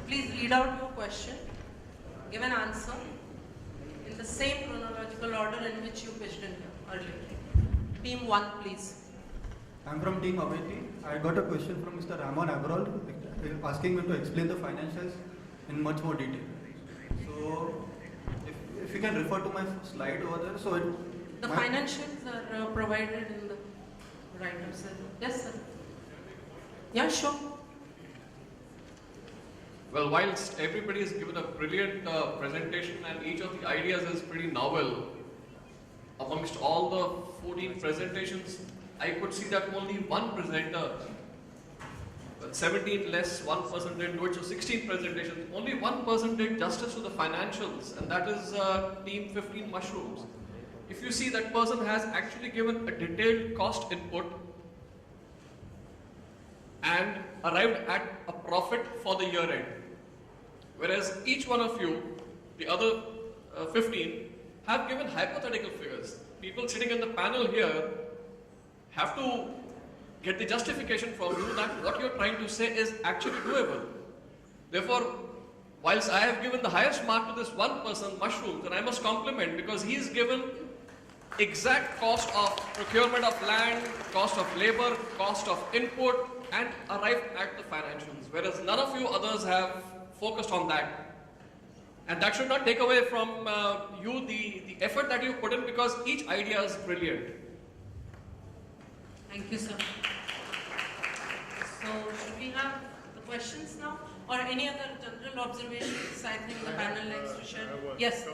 Please read out your question, give an answer in the same chronological order in which you pitched in here earlier. Team 1, please. I'm from Team Avanti. I got a question from Mr. Ramon Agarwal asking me to explain the financials in much more detail. So, if you can refer to my slide over there. So, the financials are provided in the write-up, sir. Yes, sir. Yeah, sure. Well, whilst everybody has given a brilliant presentation and each of the ideas is pretty novel, amongst all the 14 presentations, I could see that only one presenter, 17 less, 1% did do it, so 16 presentations, only one person did justice to the financials, and that is Team 15 Mushrooms. If you see, that person has actually given a detailed cost input and arrived at a profit for the year end. Whereas each one of you, the other 15, have given hypothetical figures. People sitting in the panel here have to get the justification from you that what you're trying to say is actually doable. Therefore, whilst I have given the highest mark to this one person, Mushrooms, and I must compliment because he's given exact cost of procurement of land, cost of labor, cost of input, and arrived at the financials, whereas none of you others have focused on that. And that should not take away from you the effort that you put in, because each idea is brilliant. Thank you, sir. So, should we have the questions now? Or any other general observations I think the panel likes to share? Yes.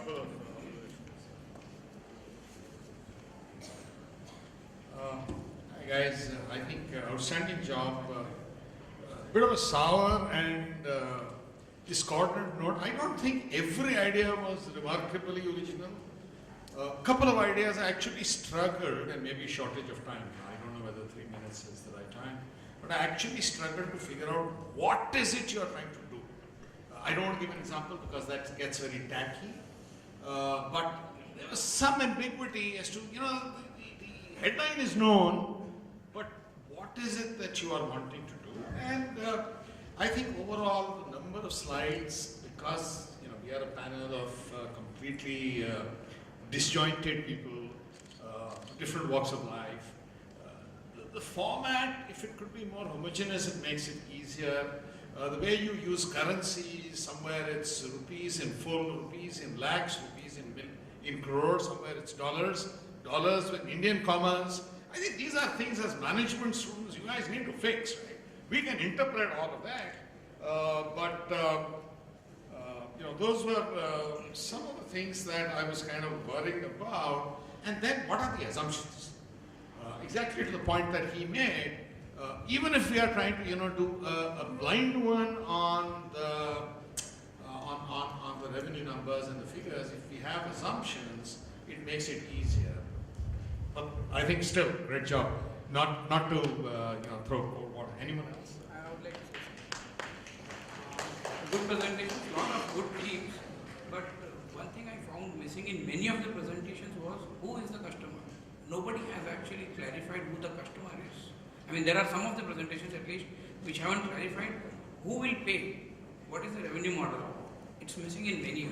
Hi guys, I think outstanding job. Bit of a sour and discordant note. I don't think every idea was remarkably original. A couple of ideas I actually struggled, and maybe shortage of time. I don't know whether 3 minutes is the right time, but I actually struggled to figure out what is it you are trying to do. I don't want to give an example because that gets very tacky, but there was some ambiguity as to, the headline is known, but what is it that you are wanting to do? And I think overall the number of slides, because we are a panel of completely disjointed people, different walks of life. The format, if it could be more homogeneous, it makes it easier. The way you use currency, somewhere it's rupees in full, rupees in lakhs, rupees in crores, somewhere it's dollars with Indian commas. I think these are things as management students you guys need to fix, right? We can interpret all of that, but those were some of the things that I was kind of worried about. And then what are the assumptions? Exactly to the point that he made, even if we are trying to do a blind one on the revenue numbers and the figures, if we have assumptions, it makes it easier. But I think still, great job. Not to throw cold water. Anyone else? I would like to say something. Good presentations, lot of good themes, but one thing I found missing in many of the presentations was who is the customer. Nobody has actually clarified who the customer is. I mean, there are some of the presentations at least which haven't clarified who will pay, what is the revenue model. It's missing in many.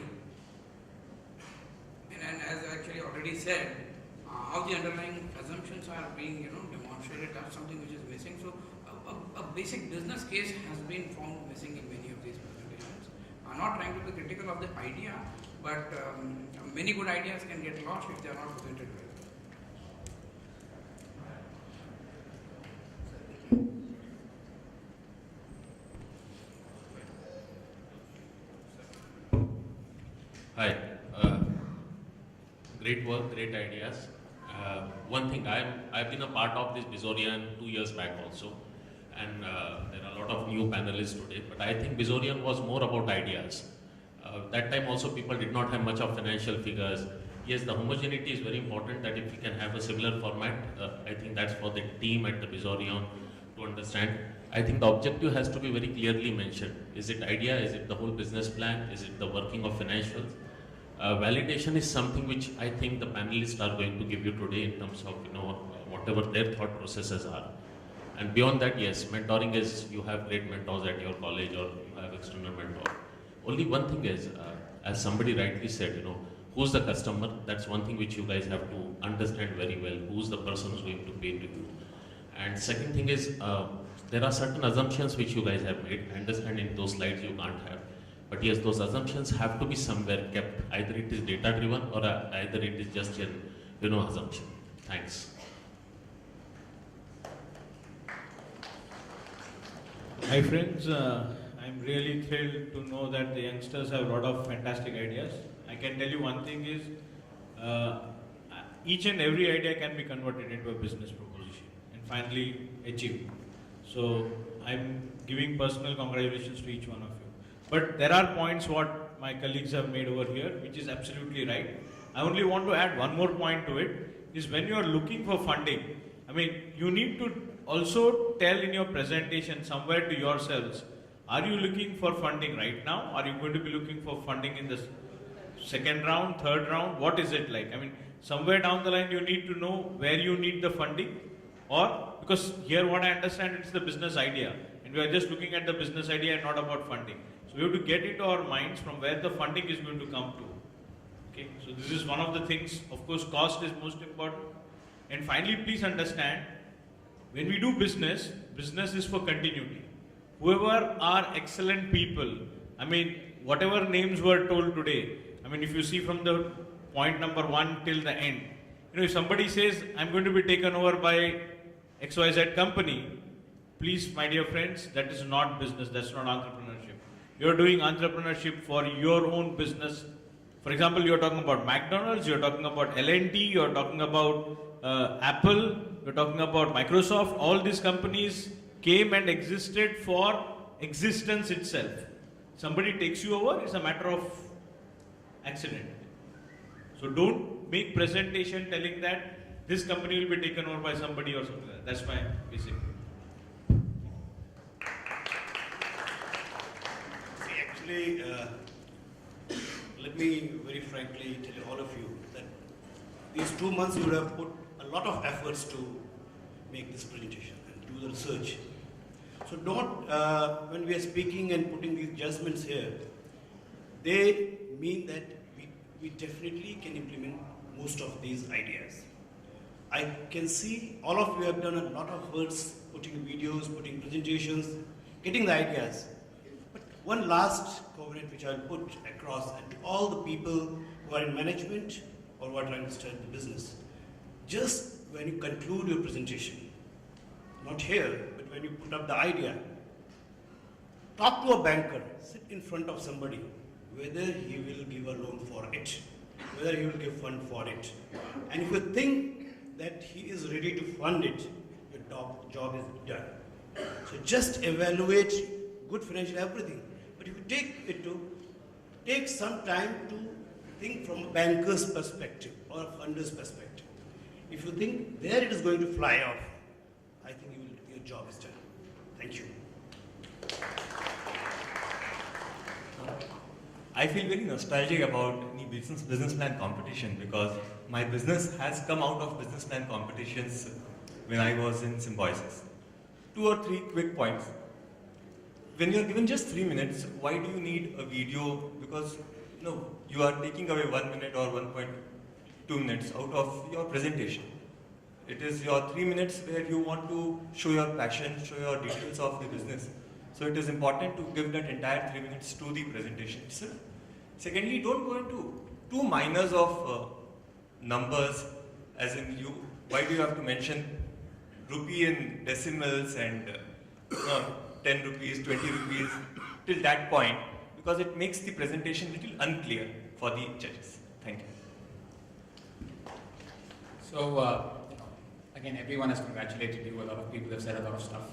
And as I actually already said, how the underlying assumptions are being demonstrated, that's something which is missing. So a basic business case has been found missing in many of these presentations. I'm not trying to be critical of the idea, but many good ideas can get lost if they are not presented well. Hi. Great work, great ideas. One thing, I've been a part of this Bizorian 2 years back also, and there are a lot of new panelists today, but I think Bizorian was more about ideas. That time also people did not have much of financial figures. Yes, the homogeneity is very important, that if we can have a similar format, I think that's for the team at the Bizorian to understand. I think the objective has to be very clearly mentioned. Is it idea? Is it the whole business plan? Is it the working of financials? Validation is something which I think the panelists are going to give you today in terms of whatever their thought processes are. And beyond that, yes, mentoring is, you have great mentors at your college or you have external mentor. Only one thing is, as somebody rightly said, who's the customer? That's one thing which you guys have to understand very well. Who's the person who's going to pay to you? And second thing is, there are certain assumptions which you guys have made. I understand in those slides you can't have. But yes, those assumptions have to be somewhere kept. Either it is data driven or either it is just an assumption. Thanks. Hi friends, I'm really thrilled to know that the youngsters have a lot of fantastic ideas. I can tell you one thing is, each and every idea can be converted into a business proposition and finally achieved. So I'm giving personal congratulations to each one of you. But there are points what my colleagues have made over here, which is absolutely right. I only want to add one more point to it, is when you are looking for funding, you need to also tell in your presentation somewhere to yourselves, are you looking for funding right now? Are you going to be looking for funding in the second round, third round? What is it like? Somewhere down the line you need to know where you need the funding, or because here what I understand, it's the business idea and we are just looking at the business idea and not about funding. So we have to get into our minds from where the funding is going to come to. Okay, so this is one of the things. Of course, cost is most important. And finally, please understand, when we do business, business is for continuity. Whoever are excellent people, whatever names were told today, if you see from the point number 1 till the end, if somebody says, I'm going to be taken over by XYZ company, please, my dear friends, that is not business, that's not entrepreneurship. You're doing entrepreneurship for your own business. For example, you're talking about McDonald's, you're talking about L&T, you're talking about Apple, you're talking about Microsoft. All these companies came and existed for existence itself. Somebody takes you over, it's a matter of accident. So don't make presentation telling that this company will be taken over by somebody or something like that. That's my basic. See, actually, let me very frankly tell all of you that these 2 months you would have put a lot of efforts to make this presentation and do the research. So don't, when we are speaking and putting these judgments here, they mean that we definitely can implement most of these ideas. I can see all of you have done a lot of words, putting videos, putting presentations, getting the ideas. But one last covenant which I'll put across and to all the people who are in management or who are trying to start the business. Just when you conclude your presentation, not here, but when you put up the idea, talk to a banker, sit in front of somebody, whether he will give a loan for it, whether he will give fund for it. And if you think that he is ready to fund it, your job is done. So just evaluate good financial everything. But if you take some time to think from a banker's perspective or a funder's perspective. If you think there it is going to fly off, I think your job is done. Thank you. I feel very nostalgic about any business plan competition because my business has come out of business plan competitions when I was in Symbiosis. 2 or 3 quick points. When you're given just 3 minutes, why do you need a video? Because you are taking away 1 minute or 1.2 minutes out of your presentation. It is your 3 minutes where you want to show your passion, show your details of the business. So it is important to give that entire 3 minutes to the presentation itself. Secondly, don't go into too minors of numbers, as in why do you have to mention rupee in decimals and 10 rupees, 20 rupees till that point, because it makes the presentation little unclear for the judges. Thank you. So, again, everyone has congratulated you. A lot of people have said a lot of stuff.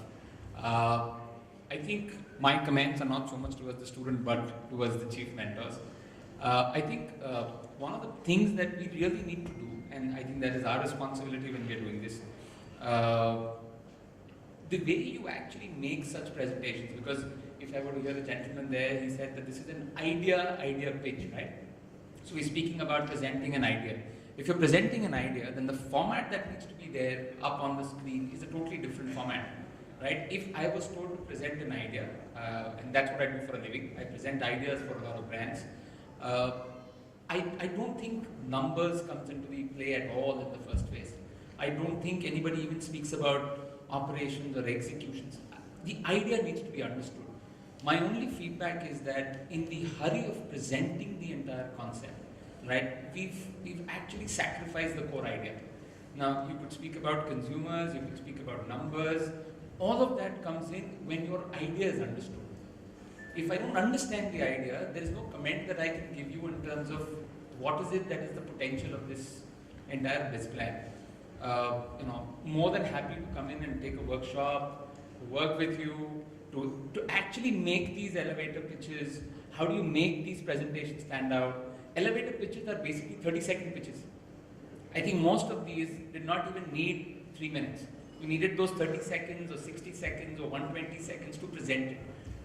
I think my comments are not so much towards the student, but towards the chief mentors. I think one of the things that we really need to do, and I think that is our responsibility when we are doing this, the way you actually make such presentations, because if I were to hear the gentleman there, he said that this is an idea pitch, right? So we're speaking about presenting an idea. If you're presenting an idea, then the format that needs to be there up on the screen is a totally different format. right? If I was told to present an idea, and that's what I do for a living, I present ideas for a lot of brands. I don't think numbers comes into the play at all in the first phase. I don't think anybody even speaks about operations or executions. The idea needs to be understood. My only feedback is that in the hurry of presenting the entire concept, right, we've actually sacrificed the core idea. Now, you could speak about consumers, you could speak about numbers, all of that comes in when your idea is understood. If I don't understand the idea, there is no comment that I can give you in terms of what is it that is the potential of this entire biz plan. More than happy to come in and take a workshop, to work with you, to actually make these elevator pitches. How do you make these presentations stand out? Elevator pitches are basically 30-second pitches. I think most of these did not even need 3 minutes. We needed those 30 seconds or 60 seconds or 120 seconds to present it.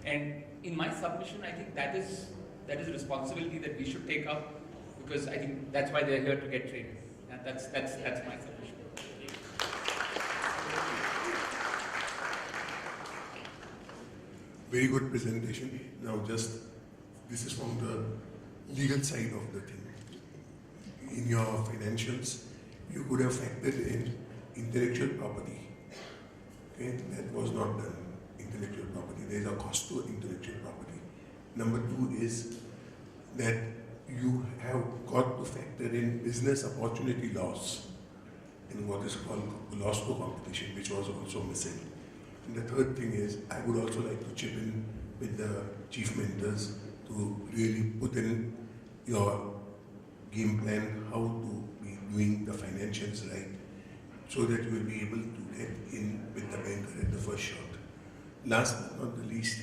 And in my submission, I think that is a responsibility that we should take up, because I think that's why they're here to get trained. And that's my submission. Very good presentation. Now this is from the legal side of the thing. In your financials, you could have factored in intellectual property. Okay, that was not done. Intellectual property. There is a cost to intellectual property. Number 2 is that you have got to factor in business opportunity loss in what is called loss to competition, which was also missing. And the third thing is, I would also like to chip in with the chief mentors to really put in your game plan, how to be doing the financials right, so that you will be able to get in with the banker at the first shot. Last but not the least,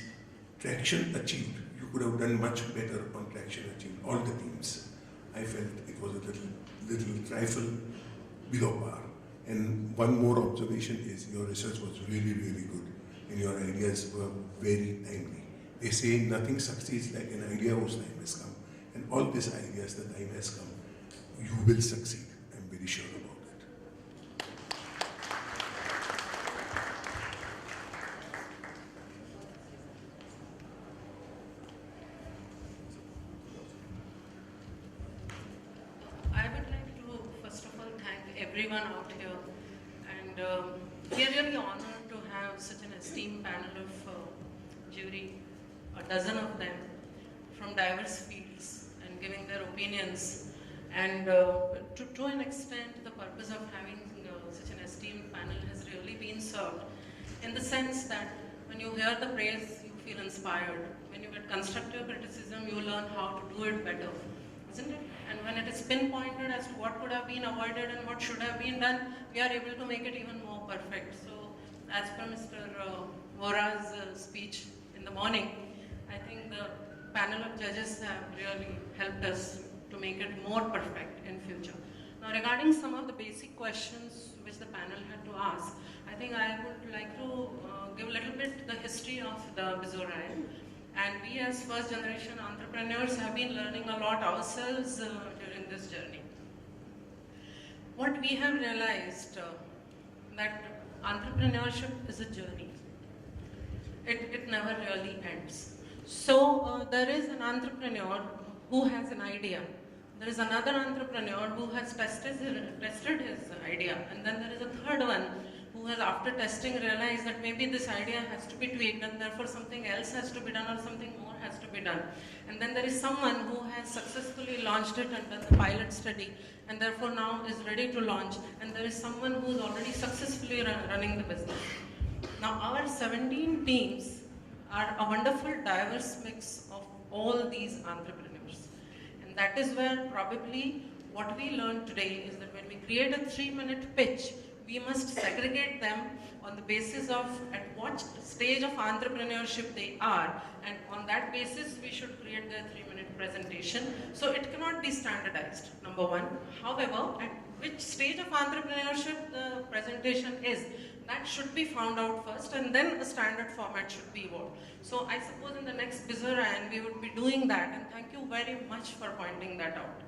traction achieved. You could have done much better on traction achieved. All the teams, I felt it was a little trifle below par. And one more observation is your research was really, really good, and your ideas were very timely. They say nothing succeeds like an idea whose time has come. And all these ideas, the time has come. You will succeed. I'm very sure about it. I would like to first of all thank everyone out here, and we are really honored to have such an esteemed panel of jury, a dozen of them from diverse fields and giving their opinions. And to an extent, the purpose of having such an esteemed panel has really been served, in the sense that when you hear the praise, you feel inspired. When you get constructive criticism, you learn how to do it better, isn't it? And when it is pinpointed as to what could have been avoided and what should have been done, we are able to make it even more perfect. So, as per Mr. Vora's speech in the morning, I think the panel of judges have really helped us to make it more perfect in future. Now, regarding some of the basic questions which the panel had to ask, I think I would like to give a little bit the history of the Bizorai. And we as first generation entrepreneurs have been learning a lot ourselves during this journey. What we have realized that entrepreneurship is a journey. It never really ends. So there is an entrepreneur who has an idea. There is another entrepreneur who has tested his idea. And then there is a third one who has, after testing, realized that maybe this idea has to be tweaked and therefore something else has to be done or something more has to be done. And then there is someone who has successfully launched it and done the pilot study and therefore now is ready to launch. And there is someone who is already successfully running the business. Now our 17 teams are a wonderful diverse mix of all these entrepreneurs. And that is where probably what we learned today is that when we create a 3-minute pitch, we must segregate them on the basis of at what stage of entrepreneurship they are, and on that basis we should create their 3-minute presentation. So it cannot be standardized, number one. However, at which stage of entrepreneurship the presentation is, that should be found out first, and then a standard format should be evolved. So I suppose in the next Bizorai we would be doing that, and thank you very much for pointing that out.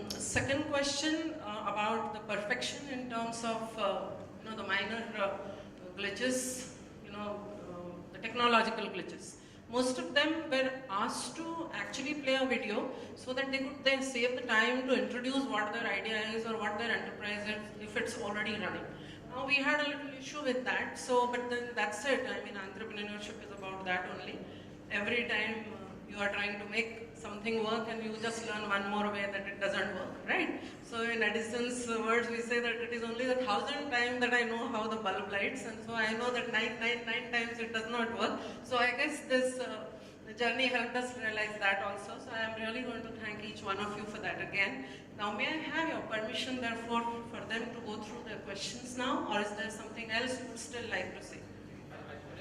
Second question about the perfection in terms of the minor glitches, the technological glitches. Most of them were asked to actually play a video so that they could then save the time to introduce what their idea is or what their enterprise is if it's already running. Now we had a little issue with that, but then that's it. I mean, entrepreneurship is about that only. Every time you are trying to make something work and you just learn one more way that it doesn't work, right? So in Edison's words, we say that it is only the 1,000th time that I know how the bulb lights, and so I know that 999 times it does not work. So I guess this journey helped us realize that also. So I am really going to thank each one of you for that again. Now may I have your permission therefore for them to go through their questions now, or is there something else you would still like to say?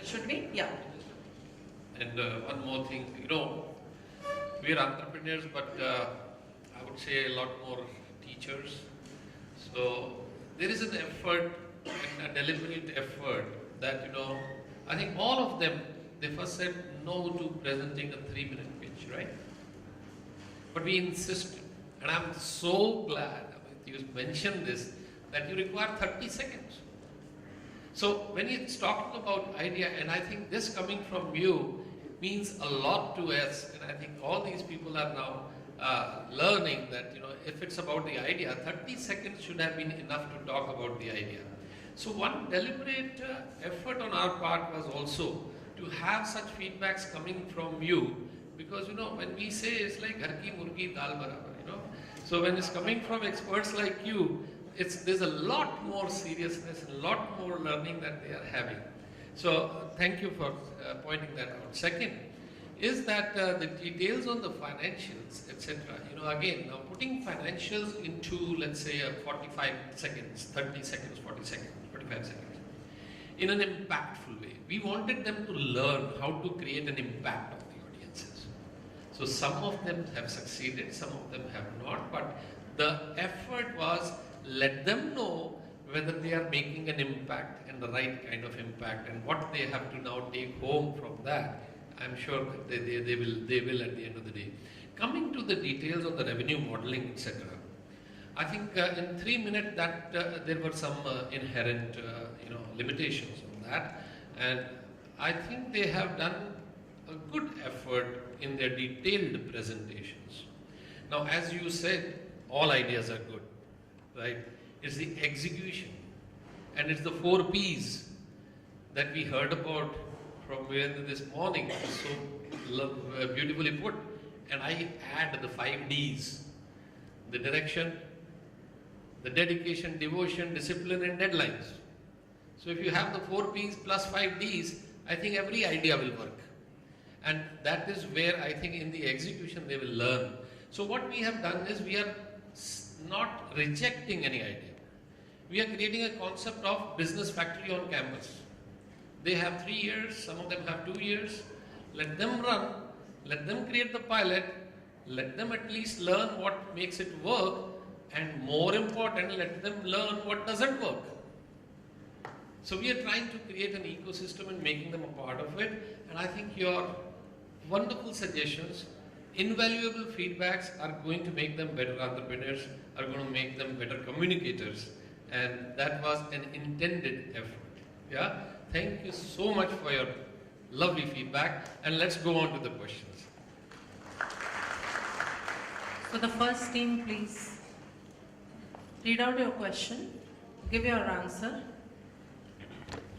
Should we? Yeah. And one more thing, we are entrepreneurs, but I would say a lot more teachers. So there is an effort, and a deliberate effort that, I think all of them, they first said no to presenting a 3-minute pitch, right? But we insisted, and I'm so glad you mentioned this, that you require 30 seconds. So when it's talking about idea, and I think this coming from you means a lot to us, and I think all these people are now learning that, if it's about the idea, 30 seconds should have been enough to talk about the idea. So one deliberate effort on our part was also to have such feedbacks coming from you, because when we say it's like ghar ki murgi dal barabar, so when it's coming from experts like you, there's a lot more seriousness and a lot more learning that they are having. So thank you for pointing that out. Second is that the details on the financials, etc. Again, now putting financials into, let's say, 45 seconds, 30 seconds, 40 seconds, 45 seconds, in an impactful way. We wanted them to learn how to create an impact on the audiences. So some of them have succeeded, some of them have not, but the effort was let them know whether they are making an impact and the right kind of impact, and what they have to now take home from that. I'm sure that they will at the end of the day. Coming to the details of the revenue modeling, etc. I think in 3 minutes that there were some inherent limitations on that, and I think they have done a good effort in their detailed presentations. Now, as you said, all ideas are good, right? It's the execution, and it's the 4 P's that we heard about from Virendra this morning, so beautifully put. And I add the 5 D's: the direction, the dedication, devotion, discipline, and deadlines. So if you have the 4 P's plus 5 D's, I think every idea will work. And that is where I think in the execution they will learn. So what we have done is we are not rejecting any idea. We are creating a concept of business factory on campus. They have 3 years, some of them have 2 years. Let them run, let them create the pilot, let them at least learn what makes it work, and more important, let them learn what doesn't work. So we are trying to create an ecosystem and making them a part of it, and I think your wonderful suggestions, invaluable feedbacks are going to make them better entrepreneurs, are going to make them better communicators, and that was an intended effort. Yeah? Thank you so much for your lovely feedback, and let's go on to the questions. So the first team, please read out your question, give your answer.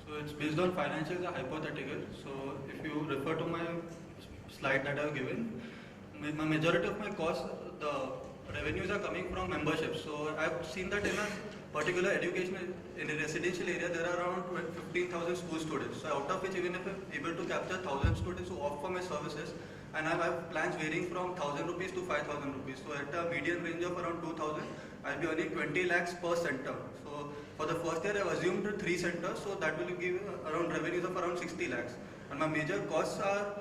So it's based on financials are hypothetical. So if you refer to my slide that I've given, my majority of my costs, the revenues are coming from memberships. So I've seen that in a particular education, in a residential area, there are around 15,000 school students. So out of which, even if I'm able to capture 1,000 students who opt for my services, and I have plans varying from 1,000 rupees to 5,000 rupees. So at a median range of around 2,000, I'll be earning 20 lakhs per center. So for the first year, I've assumed 3 centers, so that will give around revenues of around 60 lakhs. And my major costs are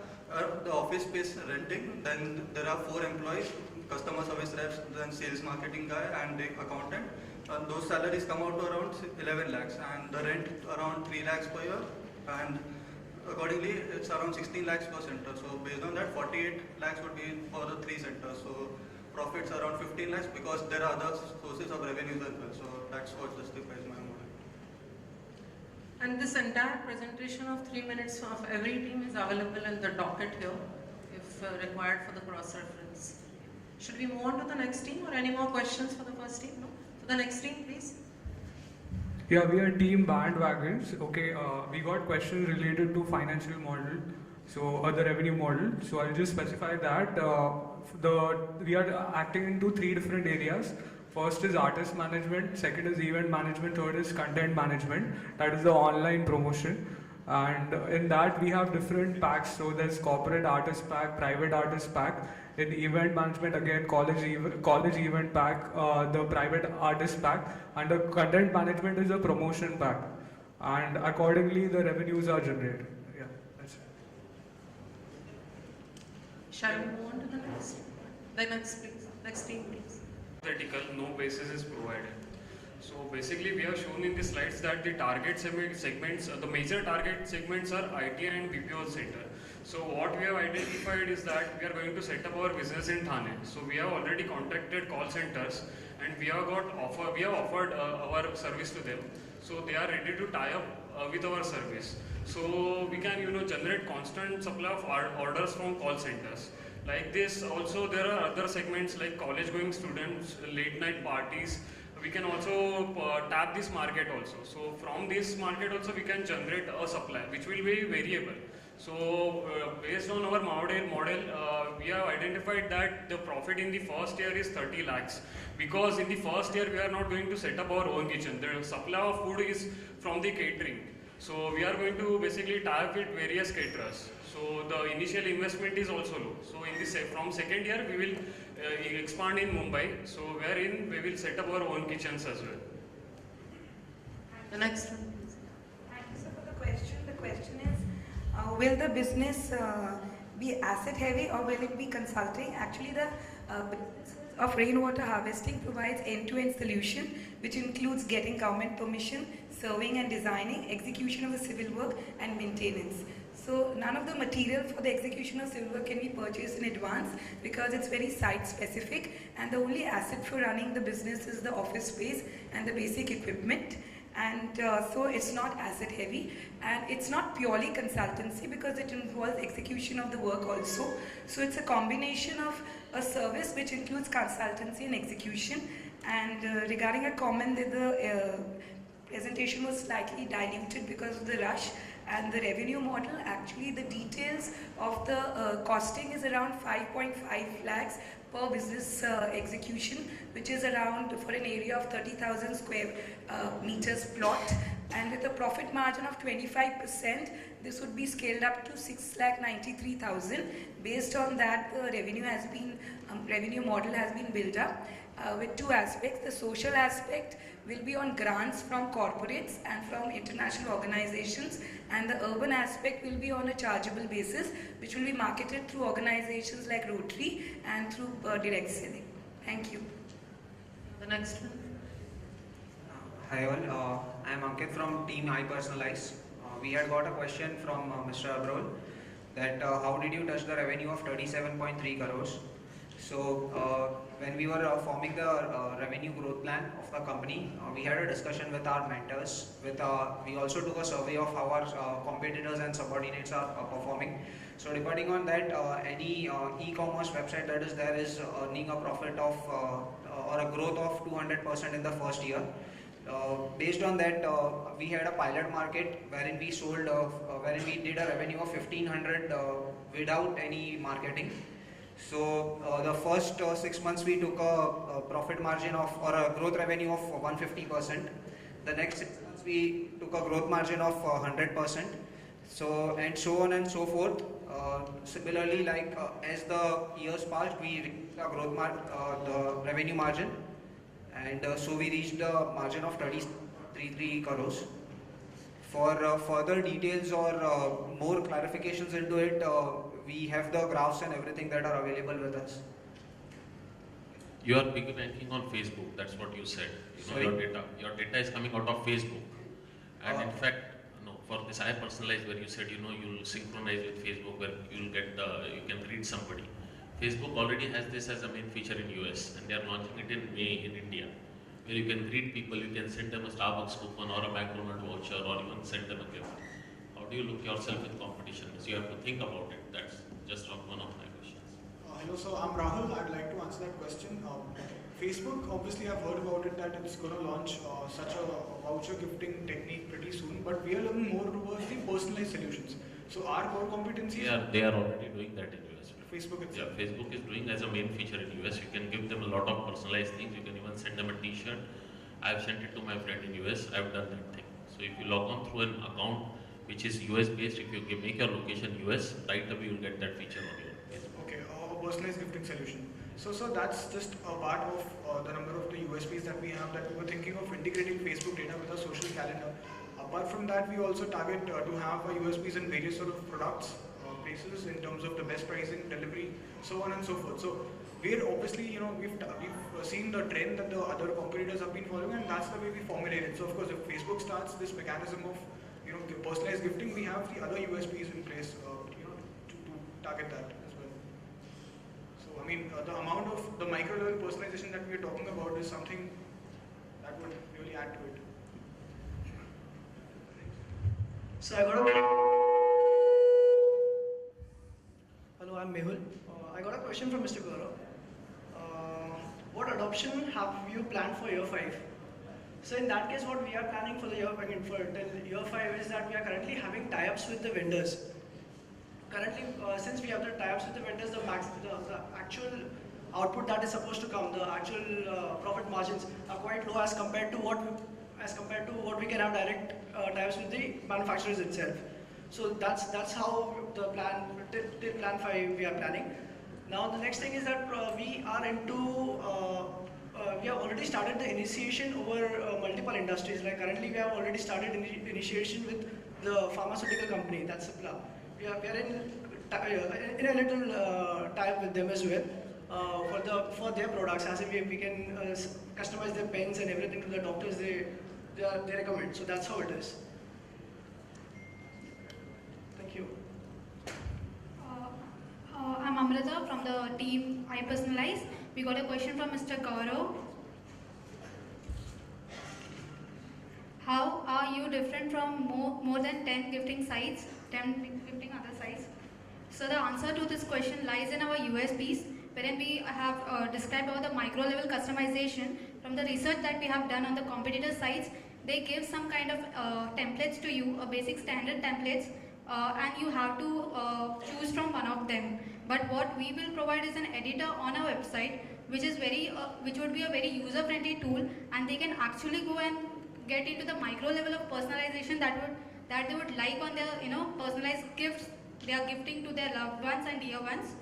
the office space renting, then there are 4 employees, customer service reps, then sales marketing guy, and the accountant. Those salaries come out to around 11 lakhs, and the rent around 3 lakhs per year, and accordingly it's around 16 lakhs per center. So based on that, 48 lakhs would be for the 3 centers. So profits around 15 lakhs because there are other sources of revenues as well. So that's what justifies my model. And this entire presentation of 3 minutes of every team is available in the docket here, if required for the cross-reference. Should we move on to the next team, or any more questions for the first team? No? So the next team, please. Yeah, we are team bandwagons. Okay, we got questions related to financial model, so the revenue model. So I'll just specify that we are acting into 3 different areas. First is artist management, second is event management, third is content management, that is the online promotion. And in that we have different packs, so there's corporate artist pack, private artist pack. In event management, again college event pack, the private artist pack, and the content management is a promotion pack. And accordingly the revenues are generated. Yeah, that's it. Shall we move on to the next? The next, please. Next team, please. Hypothetical, no basis is provided. So basically we have shown in the slides that the target segments, the major target segments are IT and BPO center. So what we have identified is that we are going to set up our business in Thane. So we have already contacted call centers and we have offered our service to them. So they are ready to tie up with our service. So we can generate constant supply of orders from call centers. Like this, also there are other segments like college going students, late night parties. We can also tap this market also. So from this market also we can generate a supply which will be variable. So based on our model, we have identified that the profit in the first year is 30 lakhs. Because in the first year we are not going to set up our own kitchen. The supply of food is from the catering. So we are going to basically tie up with various caterers. So the initial investment is also low. So in this, from second year we will expand in Mumbai. So wherein we will set up our own kitchens as well. The next one, please. Thank you, sir, for the question. The question is, will the business be asset heavy or will it be consulting? Actually, the business of rainwater harvesting provides end-to-end solution, which includes getting government permission, surveying and designing, execution of the civil work and maintenance. So none of the material for the execution of civil work can be purchased in advance because it's very site specific, and the only asset for running the business is the office space and the basic equipment. And so it's not asset heavy, and it's not purely consultancy because it involves execution of the work also. So it's a combination of a service which includes consultancy and execution. And regarding a comment that the presentation was slightly diluted because of the rush and the revenue model, actually the details of the costing is around 5.5 lakhs per business execution, which is around for an area of 30,000 square meters plot, and with a profit margin of 25%, this would be scaled up to 6,93,000. Based on that, the revenue model has been built up with 2 aspects. The social aspect will be on grants from corporates and from international organizations, and the urban aspect will be on a chargeable basis, which will be marketed through organizations like Rotary and through direct selling. Thank you. The next one. Hi all, I am Ankit from Team iPersonalize. We had got a question from Mr. Abrol that how did you touch the revenue of 37.3 crores? So when we were forming the revenue growth plan of the company, we had a discussion with our mentors. We also took a survey of how our competitors and subordinates are performing. So depending on that, any e-commerce website that is there is earning a profit of or a growth of 200% in the first year. Based on that, we had a pilot market wherein we sold, wherein we did a revenue of 1,500 without any marketing. So the first 6 months we took a profit margin of, or a growth revenue of 150%. The next 6 months we took a growth margin of 100%. So and so on and so forth. Similarly, like as the years passed, we reached the revenue margin, and so we reached the margin of 33 crores. For further details or more clarifications into it, we have the graphs and everything that are available with us. You are piggybacking on Facebook, that's what you said. Your data is coming out of Facebook. And in fact, for this iPersonalize where you said, you'll synchronize with Facebook where you can read somebody. Facebook already has this as a main feature in US and they are launching it in May in India. where you can greet people, you can send them a Starbucks coupon or a McDonald's voucher or even send them a gift. How do you look yourself in competition? So you have to think about it. That's just one of my questions. Hello, so I'm Rahul. I'd like to answer that question. Facebook, obviously I've heard about it that it's going to launch such a voucher gifting technique pretty soon, but we are looking more towards the personalized solutions. So our core competencies... They are already doing that in US. Facebook itself. Yeah, Facebook is doing as a main feature in US. You can give them a lot of personalized things. You can even send them a t-shirt. I've sent it to my friend in US. I've done that thing. So if you log on through an account which is US based, if you make your location US, right away you'll get that feature on your Facebook. Okay, a personalized gifting solution. So that's just a part of the number of the USPs that we have, that we were thinking of integrating Facebook data with our social calendar. Apart from that, we also target to have USPs in various sort of products, places in terms of the best pricing, delivery, so on and so forth. So we're obviously, we've seen the trend that the other competitors have been following, and that's the way we formulate it. So of course, if Facebook starts this mechanism of, personalized gifting, we have the other USPs in place, to target that as well. So I mean, the amount of the micro level personalization that we are talking about is something that would really add to it. So Hello, I'm Mehul. I got a question from Mr. Gaurav. What adoption have you planned for year 5? So in that case, what we are planning for the year, till year 5 is that we are currently having tie-ups with the vendors. Currently, since we have the tie-ups with the vendors, the actual output that is supposed to come, the actual profit margins are quite low as compared to what we can have direct tie-ups with the manufacturers itself. So that's how the plan till plan 5 we are planning. Now the next thing is that we are into we have already started the initiation over multiple industries. Like currently we have already started initiation with the pharmaceutical company, that's Cipla. We are in a little tie-up with them as well for their products, as if we can customize their pens and everything to the doctors they recommend. So that's how it is. Thank you. I'm Amrita from the team iPersonalize. We got a question from Mr. Gaurav. How are you different from more than 10 gifting sites, 10 gifting other sites? So the answer to this question lies in our USPs, wherein we have described about the micro level customization. From the research that we have done on the competitor sites, they give some kind of templates to you, a basic standard templates, and you have to choose from one of them. But what we will provide is an editor on our website, which would be a very user-friendly tool, and they can actually go and get into the micro level of personalization that they would like on their personalized gifts they are gifting to their loved ones and dear ones.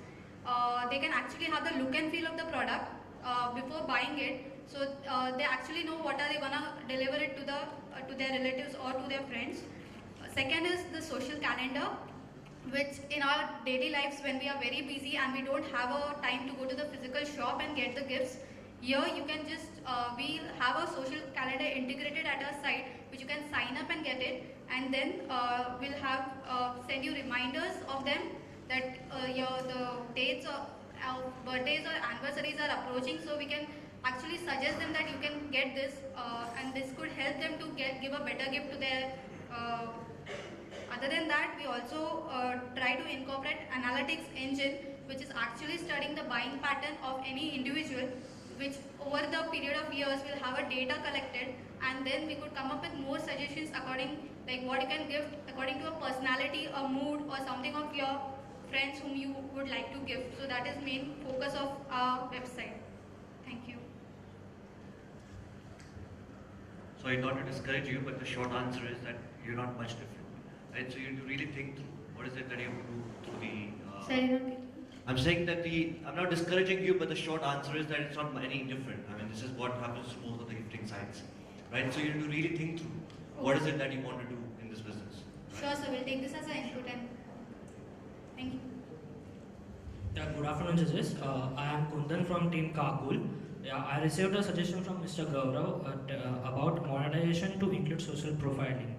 They can actually have the look and feel of the product before buying it, so they actually know what are they gonna deliver it to their relatives or to their friends. Second is the social calendar, which in our daily lives when we are very busy and we don't have a time to go to the physical shop and get the gifts, here you can just, we'll have a social calendar integrated at our site, which you can sign up and get it, and then we'll have send you reminders of them that the dates of birthdays or anniversaries are approaching, so we can actually suggest them that you can get this, and this could help them to give a better gift to their other than that, we also try to incorporate analytics engine, which is actually studying the buying pattern of any individual, which over the period of years will have a data collected, and then we could come up with more suggestions according, like what you can gift according to a personality, a mood, or something of your friends whom you would like to gift. So that is main focus of our website. Thank you. So not to discourage you, but the short answer is that you're not much different. Right? So you need to really think through what is it that you have to do through the... I'm saying that I'm not discouraging you, but the short answer is that it's not any different. I mean, this is what happens to most of the gifting sites. Right? So you need to really think through what is it that you want to do in this business. Right? Sure, so we'll take this as an input and thank you. Yeah, good afternoon, judges. I am Kundan from Team Kakul. Yeah, I received a suggestion from Mr. Gaurav about monetization to include social profiling.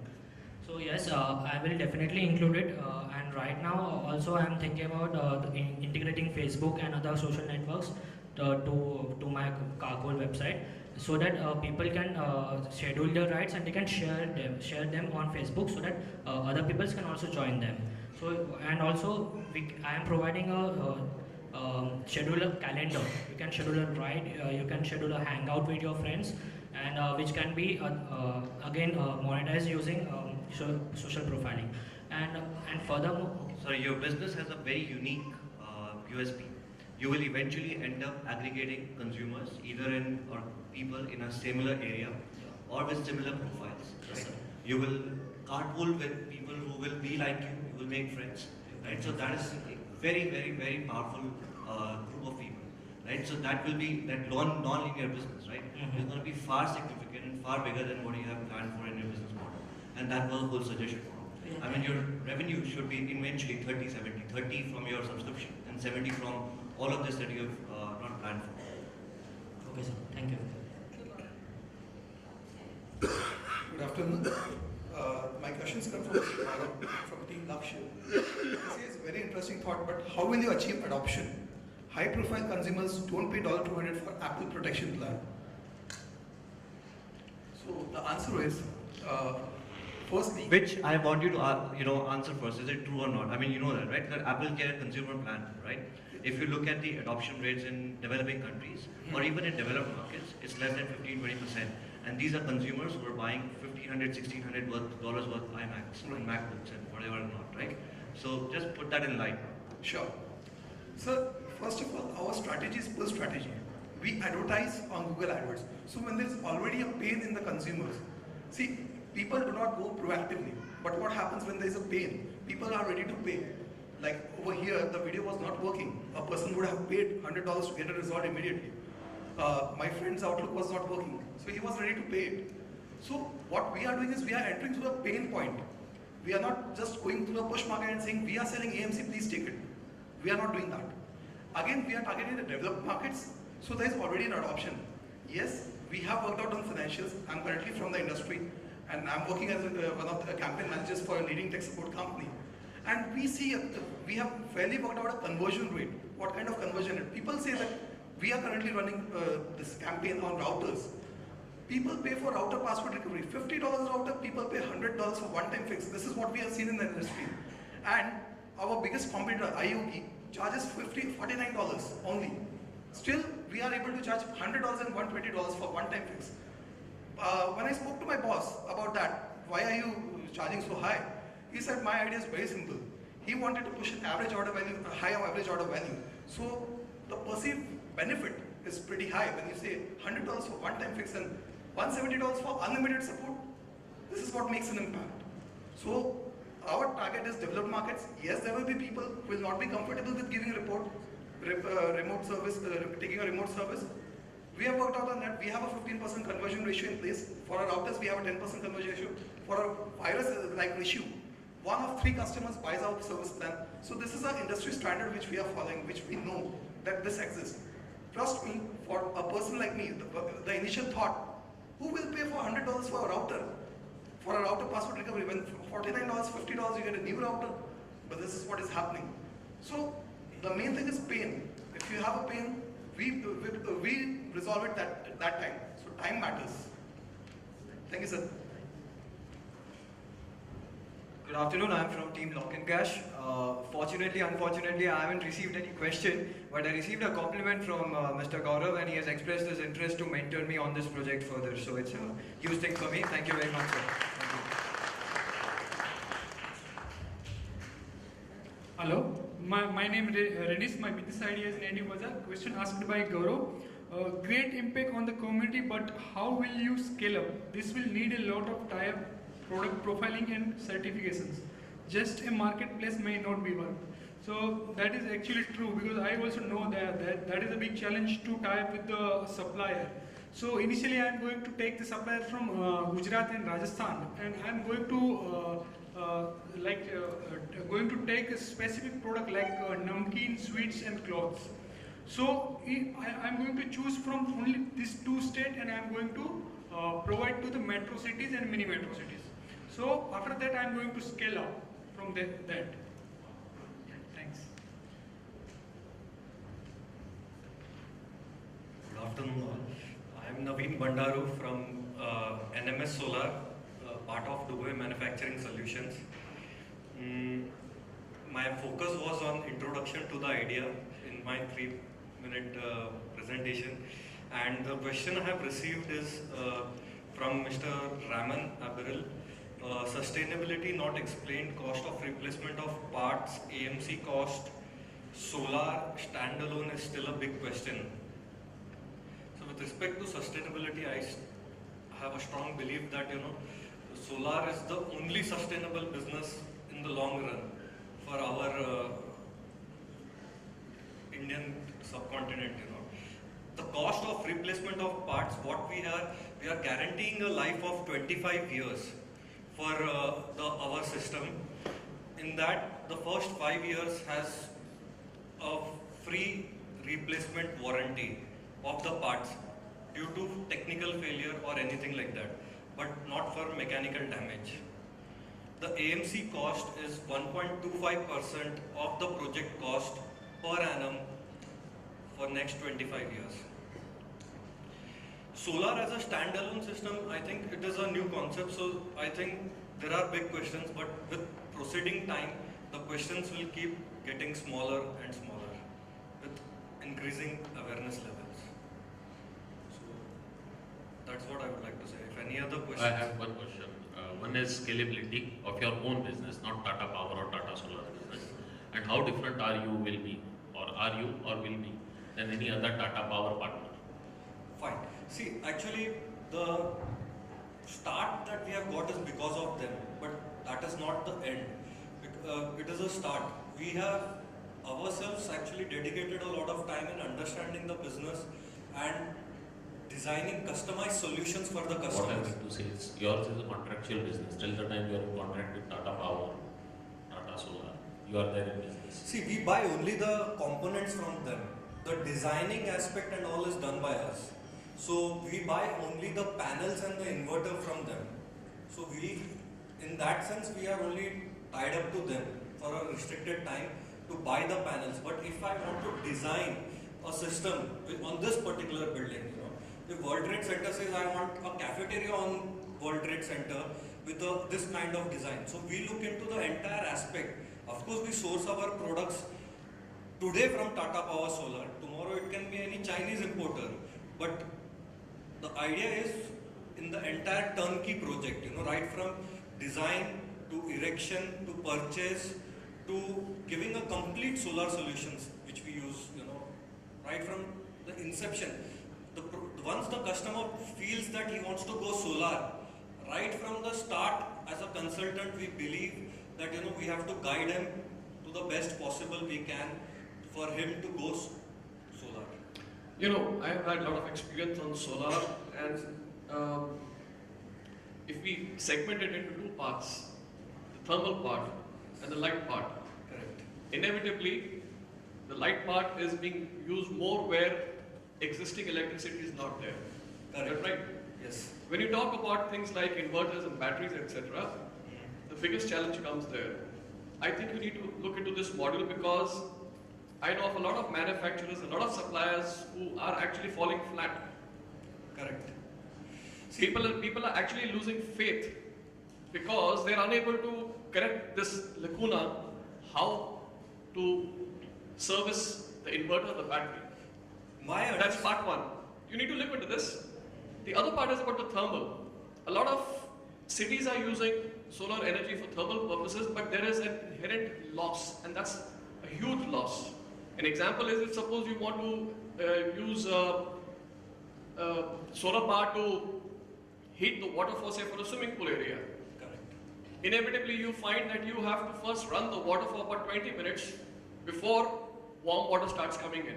So yes, I will definitely include it, and right now also I am thinking about integrating Facebook and other social networks to my Kakul website. so that people can schedule their rides and they can share them on Facebook, so that other people can also join them. So, and also I am providing a schedule calendar. You can schedule a ride, you can schedule a hangout with your friends, and which can be again monetized using social profiling. And furthermore, Sorry, your business has a very unique USP. You will eventually end up aggregating consumers either in or people in a similar area or with similar profiles. Right? You will carpool with people who will be like you. You will make friends. Right? So that is a very, very, very powerful group of people. Right? So that will be that non-linear business. Right? It's going to be far significant and far bigger than what you have planned for in your business model. And that was the whole suggestion. I mean, your revenue should be eventually 30-70, 30 from your subscription and 70 from all of this that you have not planned for. Okay, sir. Thank you. Good afternoon. My questions come from Team Lakshya. This is a very interesting thought, but how will you achieve adoption? High-profile consumers don't pay $200 for Apple Protection Plan. So the answer is, firstly, which I want you to answer first. Is it true or not? I mean, you know that, right? The Apple Care consumer plan, right? If you look at the adoption rates in developing countries or even in developed markets, it's less than 15-20%. And these are consumers who are buying $1,500, $1,600 worth iMacs and MacBooks and whatever not, right? So just put that in line. Sure. So first of all, our strategy is pull strategy. We advertise on Google AdWords. So when there is already a pain in the consumers, see, people do not go proactively. But what happens when there is a pain? People are ready to pay. Like over here, the video was not working. A person would have paid $100 to get it resolved immediately. My friend's Outlook was not working, so he was ready to pay it. So what we are doing is we are entering through a pain point. We are not just going through a push market and saying, we are selling AMC, please take it. We are not doing that. Again, we are targeting the developed markets, so there is already an adoption. Yes, we have worked out on financials. I'm currently from the industry, and I'm working as one of the campaign managers for a leading tech support company. And we see, we have fairly worked out a conversion rate. What kind of conversion rate? People say that we are currently running this campaign on routers. People pay for router password recovery. $50 router, people pay $100 for one-time fix. This is what we have seen in the industry. And our biggest competitor, IoT, charges $49 only. Still, we are able to charge $100 and $120 for one-time fix. When I spoke to my boss about that, why are you charging so high? He said, my idea is very simple. He wanted to push an average order value, a high average order value. So the perceived benefit is pretty high when you say $100 for one-time fix and $170 for unlimited support. This is what makes an impact. So our target is developed markets. Yes, there will be people who will not be comfortable with giving remote service, taking a remote service. We have worked out on that. We have a 15% conversion ratio in place. For our routers, we have a 10% conversion ratio. For our virus-like issue, 1 of 3 customers buys out the service plan. So this is an industry standard which we are following, which we know that this exists. Trust me, for a person like me, the initial thought, who will pay for $100 for a router? For a router password recovery, when $49, $50 you get a new router. But this is what is happening. So the main thing is pain. If you have a pain, we resolve it at that time. So time matters. Thank you, sir. Good afternoon, I'm from Team Lock and Cash. Fortunately, unfortunately, I haven't received any question, but I received a compliment from Mr. Gaurav, and he has expressed his interest to mentor me on this project further. So it's a huge thing for me. Thank you very much, sir. Hello, my name is Redis. My business idea is Native Bazaar. Question asked by Gaurav. Great impact on the community, but how will you scale up? This will need a lot of tie-up, product profiling and certifications. Just a marketplace may not be work. So that is actually true, because I also know that is a big challenge to tie up with the supplier. So initially I am going to take the supplier from Gujarat and Rajasthan, and I am going to going to take a specific product like namkeen, sweets and clothes. So I am going to choose from only these 2 states, and I am going to provide to the metro cities and mini metro cities. So after that I am going to scale up from that. Thanks. Good afternoon all. I am I'm Naveen Bandaru from NMS Solar, part of Dubai Manufacturing Solutions. My focus was on introduction to the idea in my 3-minute presentation, and the question I have received is from Mr. Raman Abril. Sustainability not explained, cost of replacement of parts, AMC cost, solar standalone is still a big question. So with respect to sustainability, I have a strong belief that solar is the only sustainable business in the long run for our Indian subcontinent. The cost of replacement of parts, what we are guaranteeing a life of 25 years for our system. In that, the first 5 years has a free replacement warranty of the parts due to technical failure or anything like that, but not for mechanical damage. The AMC cost is 1.25% of the project cost per annum for next 25 years. Solar as a standalone system, I think it is a new concept, so I think there are big questions, but with proceeding time, the questions will keep getting smaller and smaller with increasing awareness levels. So that's what I would like to say. If any other questions? I have one question. One is scalability of your own business, not Tata Power or Tata Solar business. And how different are you will be, or are you or will be, than any other Tata Power partner? Fine. See, actually, the start that we have got is because of them, but that is not the end. It is a start. We have ourselves actually dedicated a lot of time in understanding the business and designing customized solutions for the customers. What I meant to say is, yours is a contractual business. Till the time you are in contract with Tata Power, Tata Solar, you are there in business. See, we buy only the components from them. The designing aspect and all is done by us. So we buy only the panels and the inverter from them. So in that sense, we are only tied up to them for a restricted time to buy the panels. But if I want to design a system on this particular building, if World Trade Center says I want a cafeteria on World Trade Center with this kind of design. So we look into the entire aspect. Of course, we source our products today from Tata Power Solar. Tomorrow it can be any Chinese importer. But the idea is in the entire turnkey project, right from design to erection to purchase to giving a complete solar solutions which we use, right from the inception. Once the customer feels that he wants to go solar, right from the start as a consultant, we believe that we have to guide him to the best possible we can for him to go solar. I have had a lot of experience on solar, and if we segment it into two parts, the thermal part and the light part, correct. Inevitably, the light part is being used more where existing electricity is not there. Correct. Right? Yes. When you talk about things like inverters and batteries, etc., the biggest challenge comes there. I think you need to look into this model because I know of a lot of manufacturers, a lot of suppliers who are actually falling flat. Correct. People are actually losing faith because they are unable to correct this lacuna, how to service the inverter, the battery. That's part one. You need to look into this. The other part is about the thermal. A lot of cities are using solar energy for thermal purposes, but there is an inherent loss, and that's a huge loss. An example is if suppose you want to use solar power to heat the water for say for a swimming pool area. Correct. Inevitably you find that you have to first run the water for about 20 minutes before warm water starts coming in.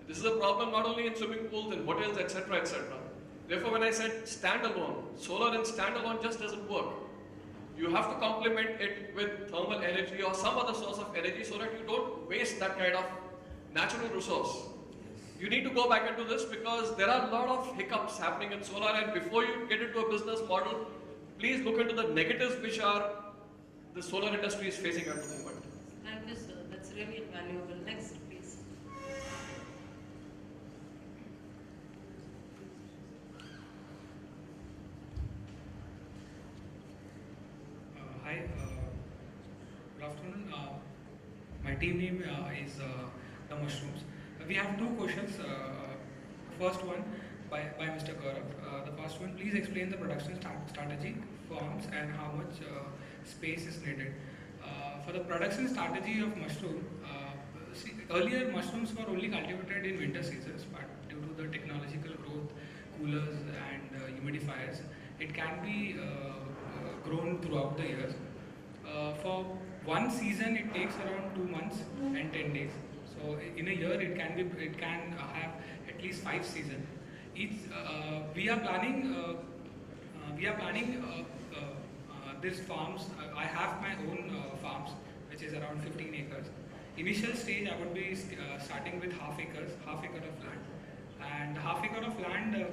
This is a problem not only in swimming pools, in hotels, etc., etc. Therefore, when I said standalone, solar and standalone just doesn't work. You have to complement it with thermal energy or some other source of energy so that you don't waste that kind of natural resource. You need to go back into this because there are a lot of hiccups happening in solar, and before you get into a business model, please look into the negatives which are the solar industry is facing at the moment. Thank you, sir. That's really invaluable. Next, please. team name is The Mushrooms. We have two questions. First one by Mr. Gaurav. The first one, please explain the production strategy, forms, and how much space is needed. For the production strategy of mushroom, earlier mushrooms were only cultivated in winter seasons, but due to the technological growth, coolers and humidifiers, it can be grown throughout the years. For one season, it takes around 2 months and 10 days. So in a year, it can have at least 5 seasons. We are planning these farms. I have my own farms, which is around 15 acres. Initial stage, I would be starting with half acre of land, and half acre of land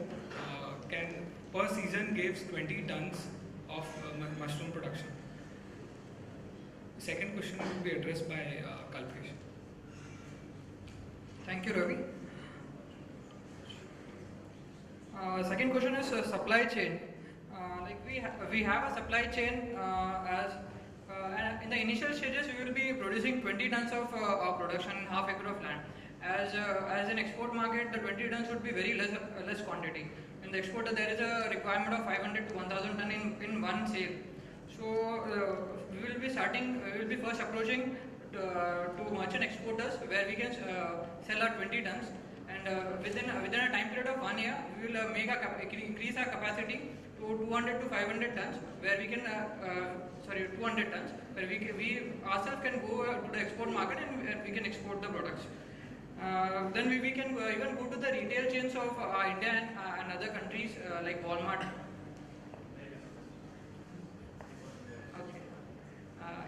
can per season gives 20 tons of mushroom production. The second question will be addressed by Kalpesh. Thank you, Ravi. Second question is supply chain. We have a supply chain and in the initial stages we will be producing 20 tons of production in half acre of land. As an export market, the 20 tons would be very less quantity. In the export, there is a requirement of 500 to 1,000 ton in one sale. So we will be first approaching to merchant exporters where we can sell our 20 tons, and within a time period of 1 year we will increase our capacity to 200 to 500 tons, where we can 200 tons, where we ourselves can go to the export market and we can export the products. Then we can even go to the retail chains of India and other countries like Walmart.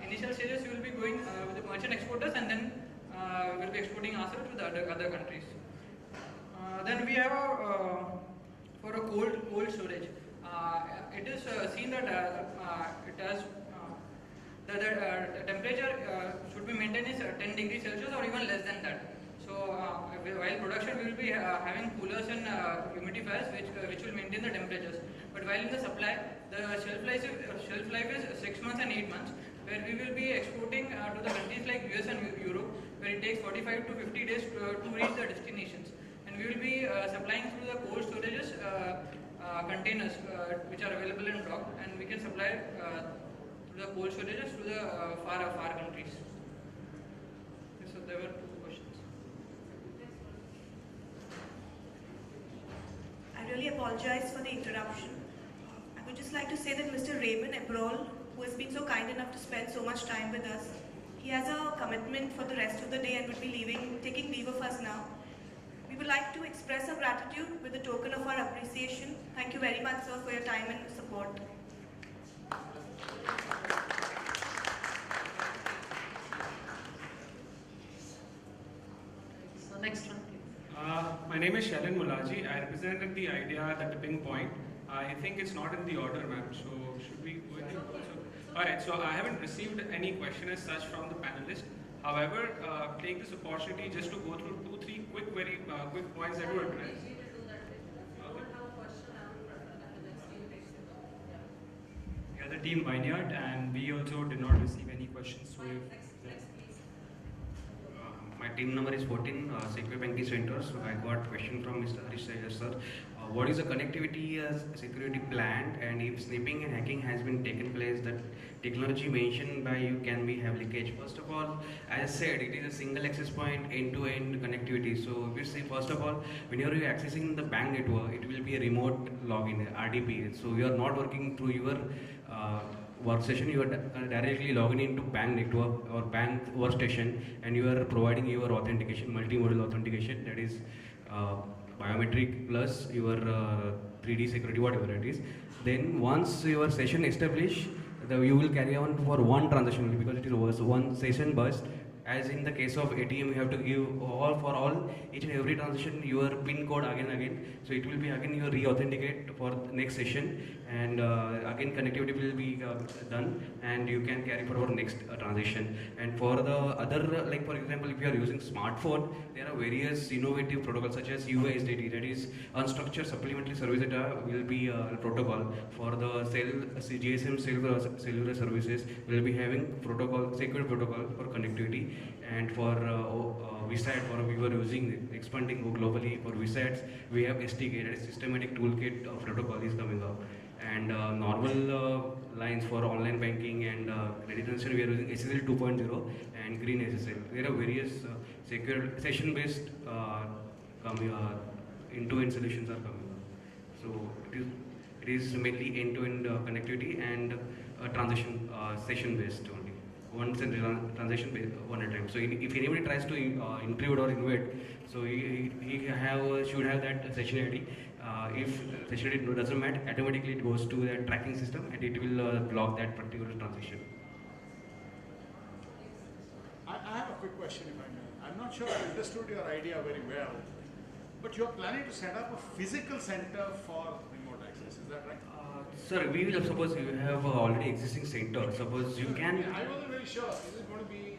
Initial stages we will be going with the merchant exporters, and then we will be exporting ourselves to the other countries. Then we have for a cold storage. It is seen that it has the temperature should be maintained is 10 degrees Celsius or even less than that. So while production we will be having coolers and humidifiers which will maintain the temperatures. But while in the supply, the shelf life is 6 months and 8 months, where we will be exporting to the countries like US and Europe, where it takes 45 to 50 days to reach the destinations. And we will be supplying through the cold storages containers which are available in block, and we can supply through the cold storages to the far countries. So there were two questions. I really apologize for the interruption. I would just like to say that Mr. Raymond Ebrol, who has been so kind enough to spend so much time with us, he has a commitment for the rest of the day and would be taking leave of us now. We would like to express our gratitude with a token of our appreciation. Thank you very much, sir, for your time and support. So next one, please. My name is Shailin Mulaji. I represented the idea, the tipping point. I think it's not in the order, ma'am. So should we go ahead? Alright, so I haven't received any question as such from the panelists. However, take this opportunity just to go through 2-3 quick points that were addressed. We are the team Vineyard, and we also did not receive any questions. So my team number is 14, Secure Banking Center. So I got question from Mr. Harish Sajar, sir. What is the connectivity as security planned, and if snipping and hacking has been taken place, that technology mentioned by you can be have leakage? First of all, as I said, it is a single access point, end-to-end connectivity. So if you see, first of all, whenever you are accessing the bank network, it will be a remote login, RDP. So you are not working through your workstation, you are directly logging into bank network or bank workstation, and you are providing your authentication, multi-modal authentication, that is biometric plus your 3D security, whatever it is. Then once your session established, you will carry on for one transaction because it is one session burst. As in the case of ATM, you have to give each and every transaction your PIN code again. So it will be again you re-authenticate for the next session, and again connectivity will be done, and you can carry forward next transaction. And for the other, like for example, if you are using smartphone, there are various innovative protocols such as USDT, that is unstructured supplementary service data, will be a protocol. For the GSM cellular services, we will be having secure protocol for connectivity. And for VSAT, we were using expanding globally for VSATs. We have STK, that is systematic toolkit protocol is coming up. And normal lines for online banking and credit transaction, we are using SSL 2.0 and Green SSL. There are various secure session-based end-to-end solutions are coming up. So it is mainly end-to-end connectivity and transaction session-based only. Once transaction based one at a time. So if anybody tries to intrude or invade, so he should have that session ID. If session ID doesn't match, automatically it goes to that tracking system and it will block that particular transaction. I have a quick question, if I may. I'm not sure I understood your idea very well, but you're planning to set up a physical center for remote access. Is that right? Sir, we will suppose you have already existing center. Suppose you can. I wasn't very sure. Is it going to be?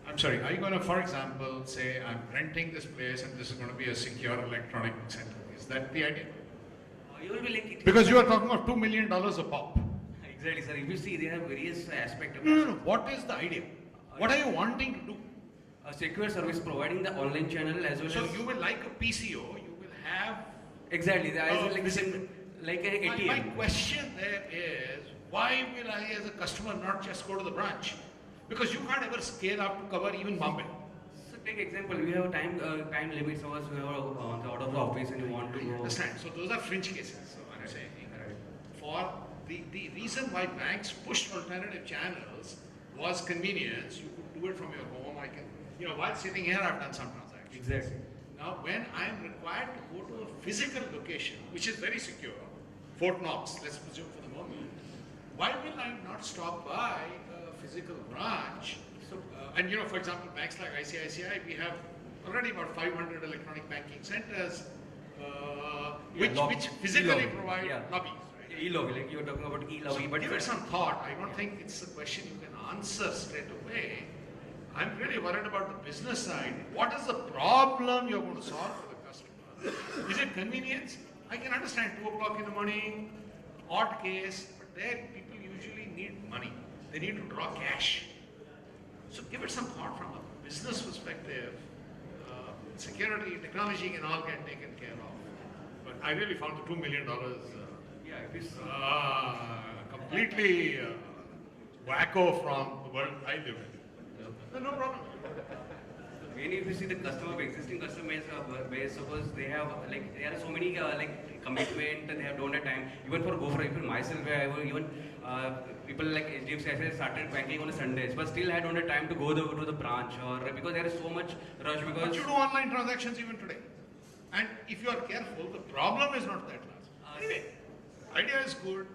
I'm sorry. Are you going to, for example, say I'm renting this place and this is going to be a secure electronic center? Is that the idea? You will be like because you are talking of $2 million a pop. Exactly, sir. If you see, they have various aspects of. No. What is the idea? What are you wanting to do? A secure service providing the online channel as well as. So you will like a PCO. You will have. Exactly. Like an ATM. My question there is, why will I as a customer not just go to the branch? Because you can't ever scale up to cover even Bombay. So take example, we have time limits. Suppose we are out of the office and you want to go. Understand? So those are fringe cases. So I'm saying, for the reason why banks pushed alternative channels was convenience. You could do it from your home. I can, while sitting here, I've done some transactions. Exactly. Now, when I am required to go to a physical location, which is very secure, Fort Knox, let's presume for the moment, why will I not stop by a physical branch? And for example, banks like ICICI, we have already about 500 electronic banking centers, which physically provide lobbies. Right? E-lobby, like you were talking about e-lobby. So but give it some thought. I don't think it's a question you can answer straight away. I'm really worried about the business side. What is the problem you're going to solve for the customer? Is it convenience? I can understand 2 o'clock in the morning, odd case, but there people usually need money. They need to draw cash. So give it some thought from a business perspective. Security, technology can all get taken care of. But I really found the $2 million completely wacko from the world I live in. No problem. When if you see the existing customer base, suppose they have there are so many commitment they have done at time. Even for even myself, even people like HDFC started banking on a Sundays, but still had only time to go to the branch or because there is so much rush. Because but you do online transactions even today, and if you are careful, the problem is not that large. Anyway, idea is good.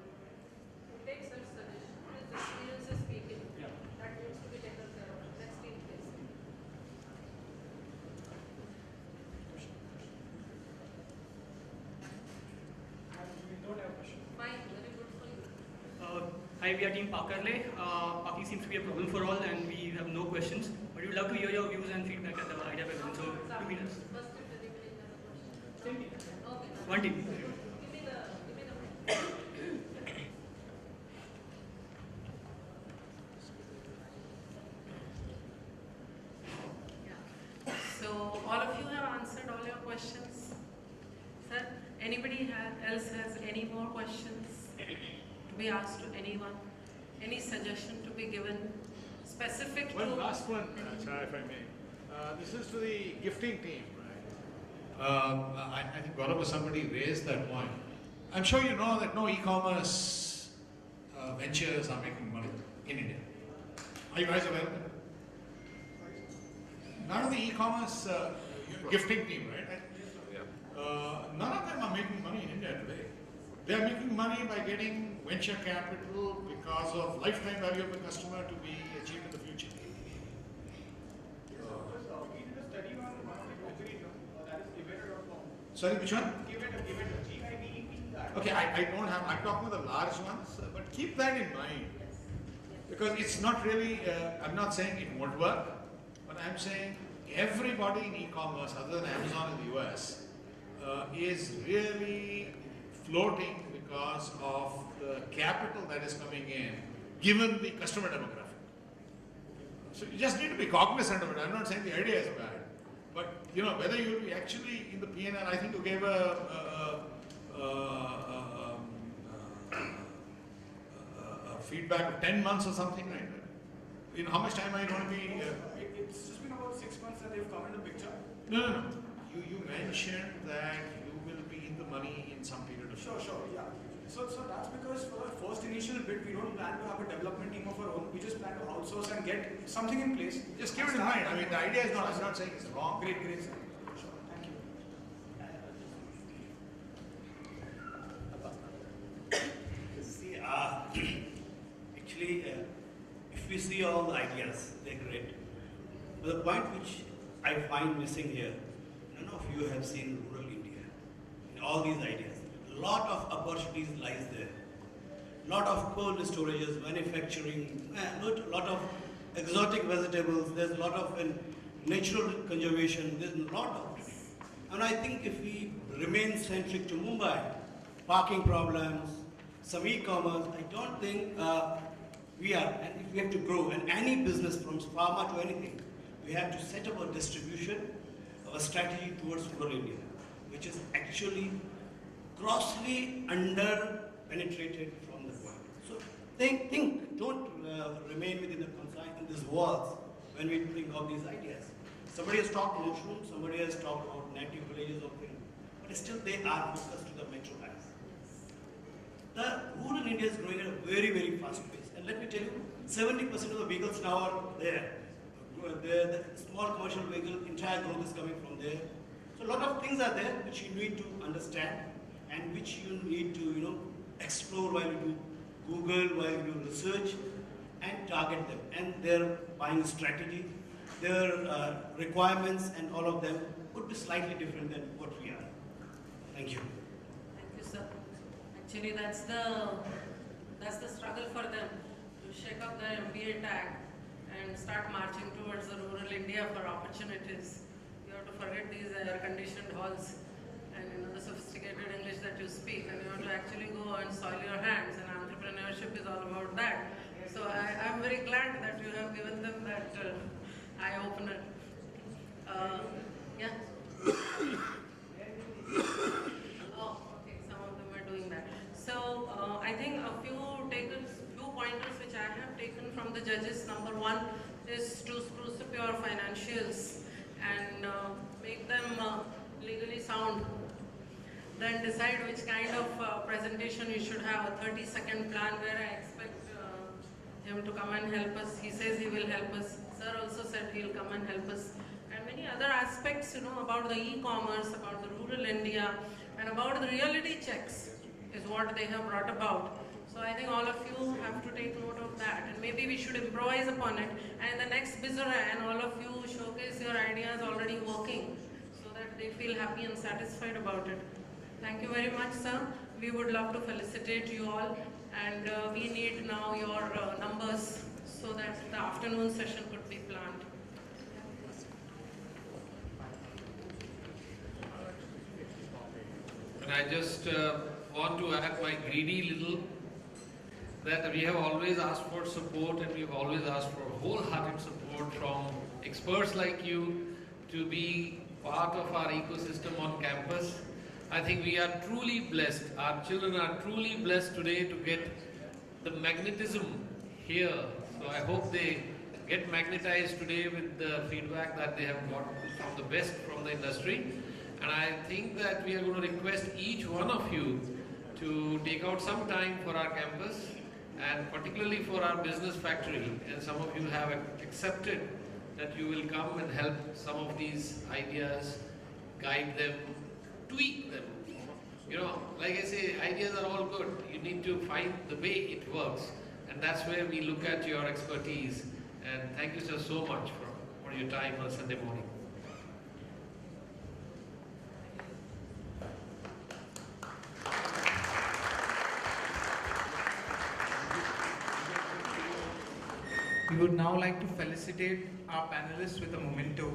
Hi, we are Team Pakarle. Paki seems to be a problem for all and we have no questions. But we would love to hear your views and feedback at the idea event. So, 2 minutes. One team. So, all of you have answered all your questions. Sir, anybody else has any more questions to be asked to anyone? Any suggestion to be given specific to... One last one, Chai, if I may. This is to the gifting team, right? I think Gaurav or somebody raised that point. I'm sure you know that no e-commerce ventures are making money in India. Are you guys aware of that? None of the e-commerce gifting team, right? None of them are making money in India today. They are making money by getting venture capital because of lifetime value of the customer to be achieved in the future. Sorry, which one? Okay, I don't have, I'm talking about the large ones, but keep that in mind. Because it's not really, I'm not saying it won't work, but I'm saying everybody in e-commerce other than Amazon in the US is really floating because of the capital that is coming in, given the customer demographic. So you just need to be cognizant of it. I'm not saying the idea is bad, but you know whether you will be actually in the P&L. I think you gave a feedback of 10 months or something, right? In how much time are you going to be? It's just been about 6 months that they've come in the picture. No. You mentioned that you will be in the money in some period of time. Sure, yeah. So that's because for the first initial bit, we don't plan to have a development team of our own. We just plan to outsource and get something in place. Just keep it in mind. I mean, the idea is not. I'm not saying it's wrong. Great, sir. Sure, thank you. See, actually, if we see all the ideas, they're great. But the point which I find missing here, none of you have seen rural India. In all these ideas, a lot of opportunities lies there. Lot of cold storages, manufacturing, a lot of exotic vegetables. There's a lot of natural conservation. There's a lot of. And I think if we remain centric to Mumbai, parking problems, some e-commerce, I don't think we are. And if we have to grow, and any business from pharma to anything, we have to set up a distribution, a strategy towards rural India, which is actually grossly under-penetrated from the point. So think, don't remain within the confines in these walls when we bring all these ideas. Somebody has talked mushrooms, somebody has talked about native villages or things, but still they are focused to the metro areas. The rural India is growing at a very, very fast pace. And let me tell you, 70% of the vehicles now are there. The small commercial vehicle, entire growth is coming from there. So a lot of things are there which you need to understand and which you need to, explore while you do Google, while you do research, and target them. And their buying strategy, their requirements, and all of them would be slightly different than what we are. Thank you. Thank you, sir. Actually, that's the struggle for them to shake up their MBA tag and start marching towards the rural India for opportunities. You have to forget these air-conditioned halls and the sophisticated English that you speak, and you have to actually go and soil your hands, and entrepreneurship is all about that. So I'm very glad that you have given them that eye-opener. Yeah? Oh, okay, some of them are doing that. So I think a few pointers which I have taken from the judges. Number one is to spruce up your financials and make them legally sound. Then decide which kind of presentation you should have. A 30-second plan where I expect him to come and help us. He says he will help us. Sir also said he will come and help us. And many other aspects, about the e-commerce, about the rural India, and about the reality checks is what they have brought about. So I think all of you have to take note of that, and maybe we should improvise upon it. And the next Bizarre, all of you showcase your ideas already working, so that they feel happy and satisfied about it. Thank you very much, sir. We would love to felicitate you all, and we need now your numbers so that the afternoon session could be planned. And I just want to add my greedy little, that we have always asked for support, and we've always asked for wholehearted support from experts like you to be part of our ecosystem on campus. I think we are truly blessed. Our children are truly blessed today to get the magnetism here. So I hope they get magnetized today with the feedback that they have got from the best from the industry. And I think that we are going to request each one of you to take out some time for our campus, and particularly for our business factory. And some of you have accepted that you will come and help some of these ideas, guide them, tweak them. Like I say, ideas are all good. You need to find the way it works. And that's where we look at your expertise. And thank you, sir, so much for your time on Sunday morning. We would now like to felicitate our panelists with a memento.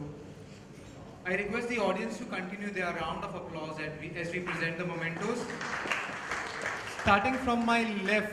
I request the audience to continue their round of applause as we present the mementos. Starting from my left,